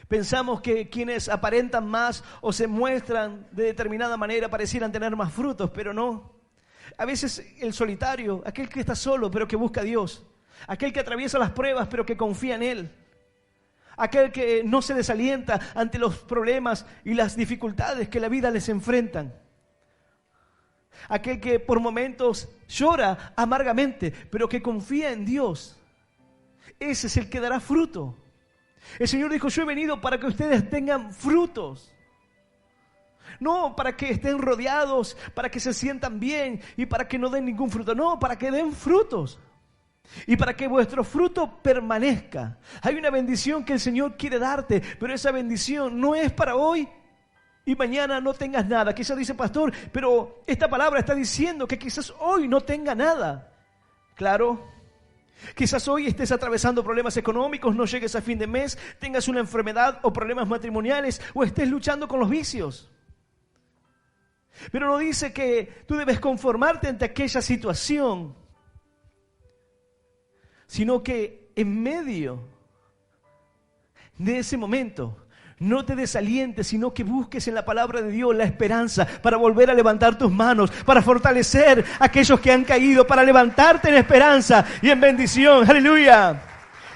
pensamos que quienes aparentan más o se muestran de determinada manera parecieran tener más frutos, pero no. A veces el solitario, aquel que está solo pero que busca a Dios, aquel que atraviesa las pruebas pero que confía en Él, aquel que no se desalienta ante los problemas y las dificultades que la vida les enfrentan, aquel que por momentos llora amargamente pero que confía en Dios, ese es el que dará fruto. El Señor dijo, yo he venido para que ustedes tengan frutos. No para que estén rodeados, para que se sientan bien y para que no den ningún fruto. No, para que den frutos. Y para que vuestro fruto permanezca. Hay una bendición que el Señor quiere darte, pero esa bendición no es para hoy y mañana no tengas nada. Quizás dice, pastor, pero esta palabra está diciendo que quizás hoy no tenga nada. Claro. Quizás hoy estés atravesando problemas económicos, no llegues a fin de mes, tengas una enfermedad o problemas matrimoniales o estés luchando con los vicios. Pero no dice que tú debes conformarte ante aquella situación, sino que en medio de ese momento no te desalientes, sino que busques en la palabra de Dios la esperanza para volver a levantar tus manos, para fortalecer a aquellos que han caído, para levantarte en esperanza y en bendición. ¡Aleluya!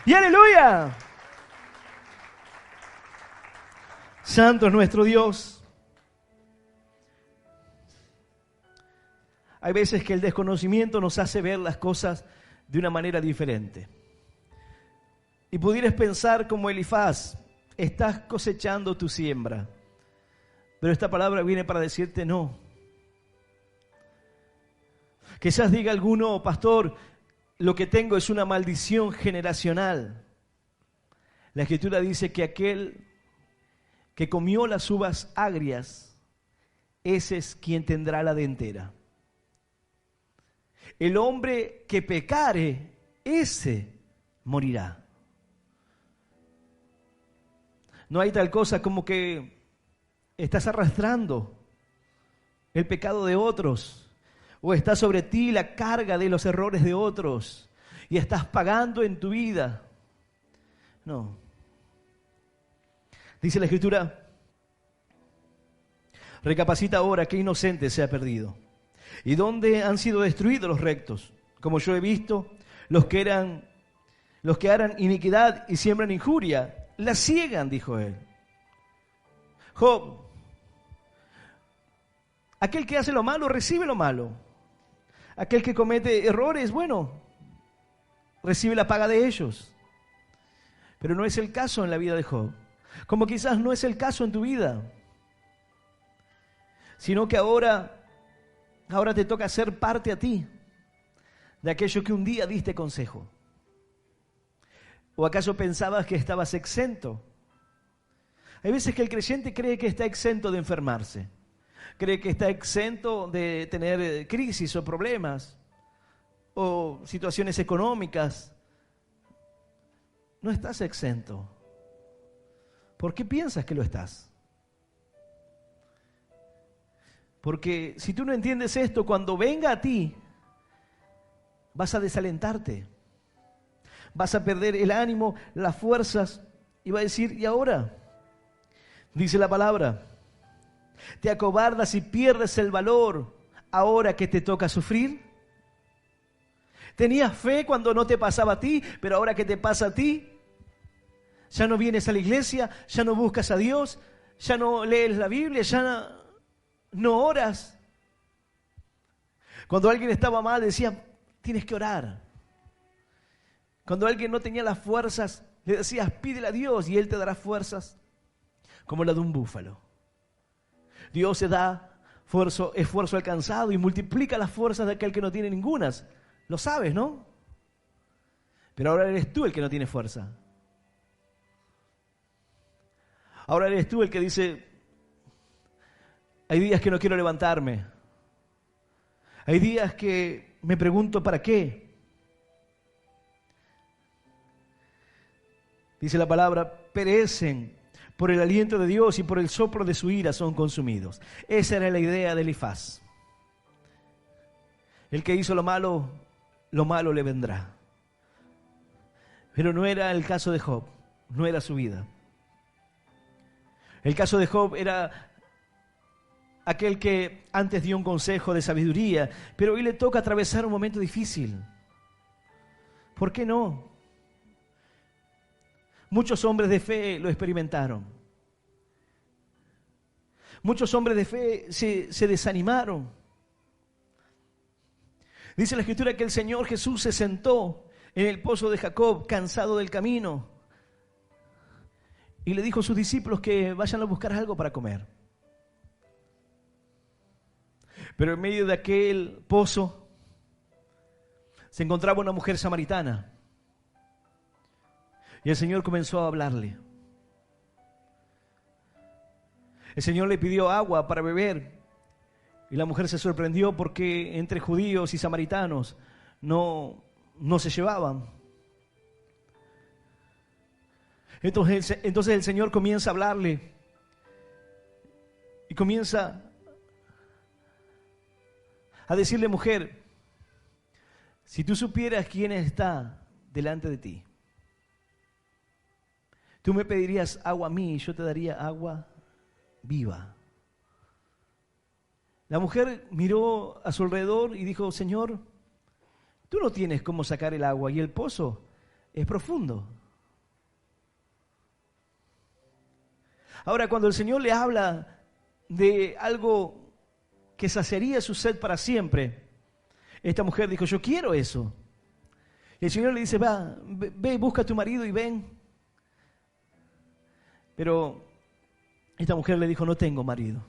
¡Y aleluya! Santo es nuestro Dios. Hay veces que el desconocimiento nos hace ver las cosas de una manera diferente. Y pudieras pensar como Elifaz, estás cosechando tu siembra. Pero esta palabra viene para decirte no. Quizás diga alguno, pastor, lo que tengo es una maldición generacional. La Escritura dice que aquel que comió las uvas agrias, ese es quien tendrá la dentera. El hombre que pecare, ese morirá. No hay tal cosa como que estás arrastrando el pecado de otros, o está sobre ti la carga de los errores de otros, y estás pagando en tu vida. No. Dice la Escritura, recapacita ahora qué inocente se ha perdido. ¿Y dónde han sido destruidos los rectos? Como yo he visto, los que harán iniquidad y siembran injuria, la ciegan, dijo él. Job, aquel que hace lo malo, recibe lo malo. Aquel que comete errores, bueno, recibe la paga de ellos. Pero no es el caso en la vida de Job. Como quizás no es el caso en tu vida. Sino que ahora te toca ser parte a ti de aquello que un día diste consejo. ¿O acaso pensabas que estabas exento? Hay veces que el creyente cree que está exento de enfermarse. Cree que está exento de tener crisis o problemas o situaciones económicas. No estás exento. ¿Por qué piensas que lo estás? Porque si tú no entiendes esto, cuando venga a ti, vas a desalentarte. Vas a perder el ánimo, las fuerzas, y va a decir, ¿y ahora? Dice la palabra, te acobardas y pierdes el valor ahora que te toca sufrir. Tenías fe cuando no te pasaba a ti, pero ahora que te pasa a ti, ya no vienes a la iglesia, ya no buscas a Dios, ya no lees la Biblia, ya no oras. Cuando alguien estaba mal decía, tienes que orar. Cuando alguien no tenía las fuerzas, le decías, pídele a Dios y Él te dará fuerzas como la de un búfalo. Dios se da esfuerzo alcanzado y multiplica las fuerzas de aquel que no tiene ningunas. Lo sabes, ¿no? Pero ahora eres tú el que no tiene fuerza. Ahora eres tú el que dice, hay días que no quiero levantarme. Hay días que me pregunto, ¿para qué? Dice la palabra, perecen por el aliento de Dios y por el soplo de su ira son consumidos. Esa era la idea de Elifaz. El que hizo lo malo le vendrá. Pero no era el caso de Job, no era su vida. El caso de Job era aquel que antes dio un consejo de sabiduría, pero hoy le toca atravesar un momento difícil. ¿Por qué no? Muchos hombres de fe lo experimentaron. Muchos hombres de fe se desanimaron. Dice la Escritura que el Señor Jesús se sentó en el pozo de Jacob, cansado del camino, y le dijo a sus discípulos que vayan a buscar algo para comer. Pero en medio de aquel pozo se encontraba una mujer samaritana. Y el Señor comenzó a hablarle. El Señor le pidió agua para beber. Y la mujer se sorprendió porque entre judíos y samaritanos no se llevaban. Entonces el Señor comienza a hablarle. Y comienza a decirle, mujer, si tú supieras quién está delante de ti, tú me pedirías agua a mí y yo te daría agua viva. La mujer miró a su alrededor y dijo, Señor, tú no tienes cómo sacar el agua y el pozo es profundo. Ahora, cuando el Señor le habla de algo que saciaría su sed para siempre, esta mujer dijo, yo quiero eso. Y el Señor le dice, ve, busca a tu marido y ven. Pero esta mujer le dijo, no tengo marido.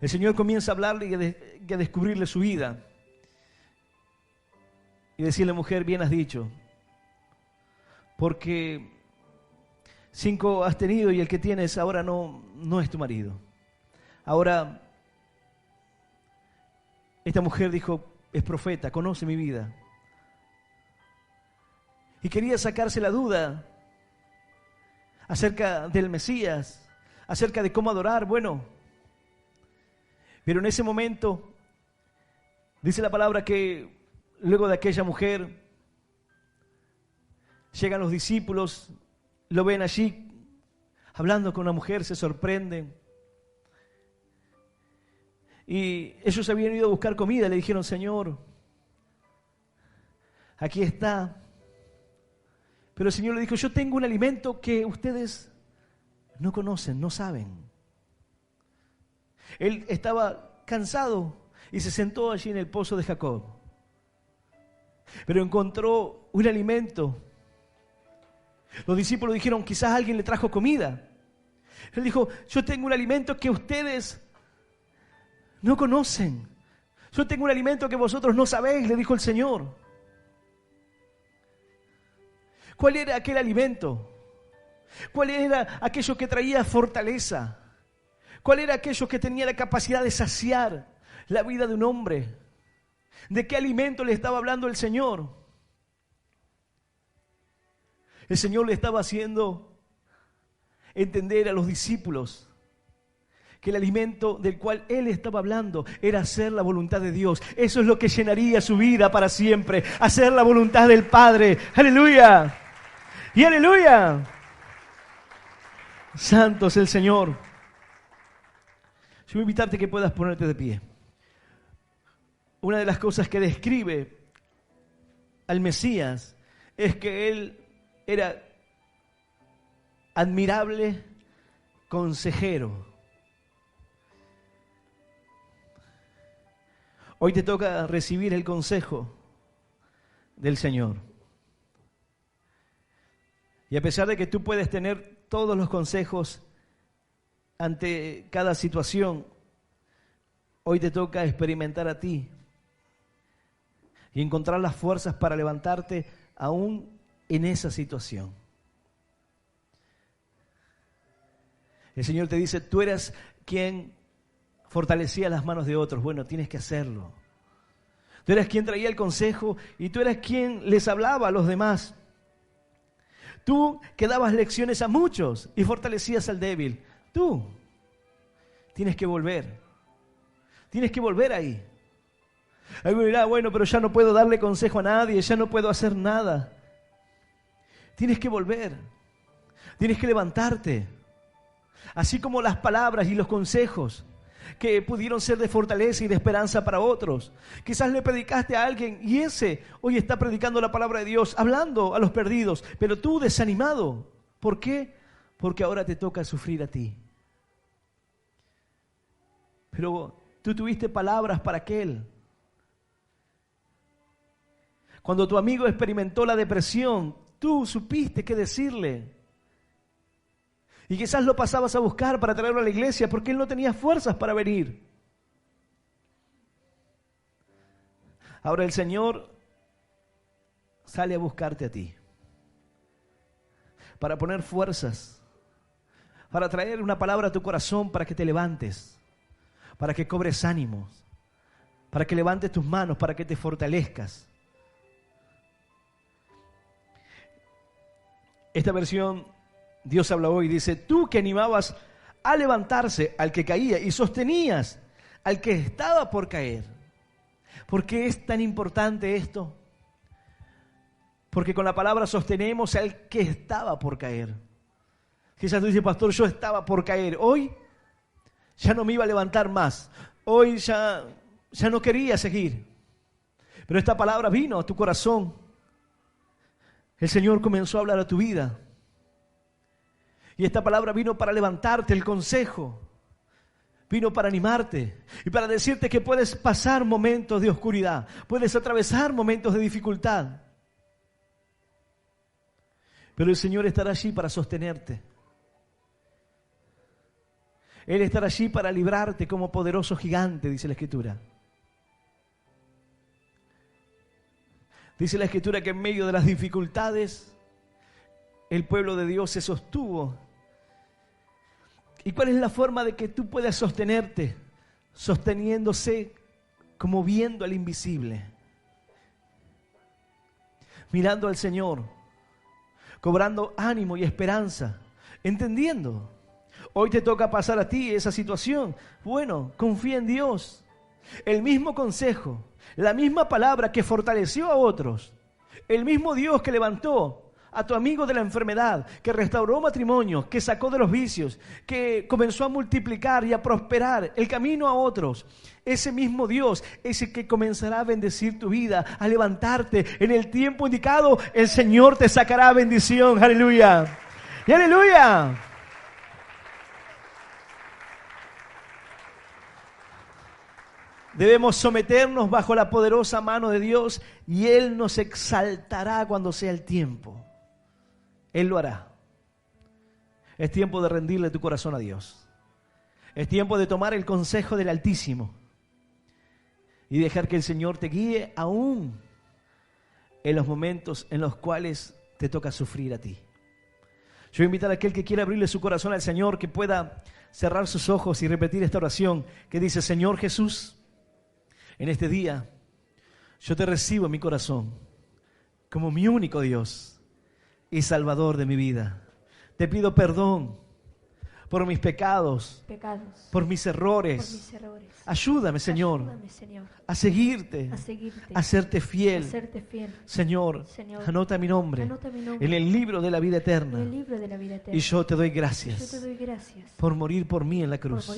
El Señor comienza a hablarle y a descubrirle su vida. y decirle: mujer, bien has dicho, porque 5 has tenido y el que tienes ahora no es tu marido. Ahora, esta mujer dijo: es profeta, conoce mi vida. Y quería sacarse la duda acerca del Mesías, acerca de cómo adorar. Bueno, pero en ese momento dice la palabra que luego de aquella mujer llegan los discípulos, lo ven allí hablando con una mujer, se sorprenden. Y ellos habían ido a buscar comida, le dijeron: Señor, aquí está. Pero el Señor le dijo: yo tengo un alimento que ustedes no conocen, no saben. Él estaba cansado y se sentó allí en el pozo de Jacob. Pero encontró un alimento. Los discípulos dijeron: quizás alguien le trajo comida. Él dijo: yo tengo un alimento que ustedes no conocen. Yo tengo un alimento que vosotros no sabéis, le dijo el Señor. ¿Cuál era aquel alimento? ¿Cuál era aquello que traía fortaleza? ¿Cuál era aquello que tenía la capacidad de saciar la vida de un hombre? ¿De qué alimento le estaba hablando el Señor? El Señor le estaba haciendo entender a los discípulos que el alimento del cual Él estaba hablando era hacer la voluntad de Dios. Eso es lo que llenaría su vida para siempre, hacer la voluntad del Padre. ¡Aleluya! ¡Y aleluya! Santo es el Señor. Yo voy a invitarte que puedas ponerte de pie. Una de las cosas que describe al Mesías es que Él era admirable consejero. Hoy te toca recibir el consejo del Señor. Y a pesar de que tú puedes tener todos los consejos ante cada situación, hoy te toca experimentar a ti y encontrar las fuerzas para levantarte aún en esa situación. El Señor te dice: tú eras quien fortalecía las manos de otros. Bueno, tienes que hacerlo. Tú eras quien traía el consejo y tú eras quien les hablaba a los demás. Tú que dabas lecciones a muchos y fortalecías al débil. Tú tienes que volver. Tienes que volver ahí. Alguien dirá: bueno, pero ya no puedo darle consejo a nadie, ya no puedo hacer nada. Tienes que volver. Tienes que levantarte. Así como las palabras y los consejos que pudieron ser de fortaleza y de esperanza para otros. Quizás le predicaste a alguien y ese hoy está predicando la palabra de Dios, hablando a los perdidos, pero tú desanimado. ¿Por qué? Porque ahora te toca sufrir a ti. Pero tú tuviste palabras para aquel. Cuando tu amigo experimentó la depresión, tú supiste qué decirle. Y quizás lo pasabas a buscar para traerlo a la iglesia porque él no tenía fuerzas para venir. Ahora el Señor sale a buscarte a ti para poner fuerzas, para traer una palabra a tu corazón para que te levantes, para que cobres ánimos, para que levantes tus manos, para que te fortalezcas. Esta versión, Dios habla hoy, dice: tú que animabas a levantarse al que caía y sostenías al que estaba por caer. ¿Por qué es tan importante esto? Porque con la palabra sostenemos al que estaba por caer. Quizás tú dices: pastor, yo estaba por caer. Hoy ya no me iba a levantar más. Hoy ya no quería seguir. Pero esta palabra vino a tu corazón. El Señor comenzó a hablar a tu vida. Y esta palabra vino para levantarte, el consejo. Vino para animarte y para decirte que puedes pasar momentos de oscuridad. Puedes atravesar momentos de dificultad. Pero el Señor estará allí para sostenerte. Él estará allí para librarte como poderoso gigante, dice la Escritura. Dice la Escritura que en medio de las dificultades, el pueblo de Dios se sostuvo. ¿Y cuál es la forma de que tú puedas sostenerte? Sosteniéndose como viendo al invisible. Mirando al Señor. Cobrando ánimo y esperanza. Entendiendo. Hoy te toca pasar a ti esa situación. Bueno, confía en Dios. El mismo consejo, la misma palabra que fortaleció a otros, el mismo Dios que levantó a tu amigo de la enfermedad, que restauró matrimonios, que sacó de los vicios, que comenzó a multiplicar y a prosperar el camino a otros. Ese mismo Dios es el que comenzará a bendecir tu vida, a levantarte en el tiempo indicado. El Señor te sacará bendición. Aleluya. Y aleluya. Debemos someternos bajo la poderosa mano de Dios y Él nos exaltará cuando sea el tiempo. Él lo hará. Es tiempo de rendirle tu corazón a Dios. Es tiempo de tomar el consejo del Altísimo y dejar que el Señor te guíe aún en los momentos en los cuales te toca sufrir a ti. Yo voy a invitar a aquel que quiera abrirle su corazón al Señor, que pueda cerrar sus ojos y repetir esta oración que dice: Señor Jesús, en este día yo te recibo en mi corazón como mi único Dios y Salvador de mi vida. Te pido perdón por mis pecados, por mis errores. Ayúdame, Señor, a seguirte, a serte fiel. Señor, anota mi nombre en el libro de la vida eterna. Y yo te doy gracias por morir por mí en la cruz,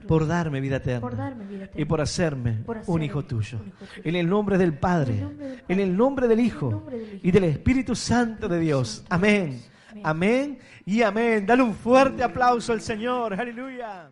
por darme vida eterna y por hacerme un hijo tuyo. En el nombre del Padre, en el nombre del Hijo y del Espíritu Santo de Dios. Amén. Amén y amén. Dale un fuerte aplauso al Señor. Aleluya.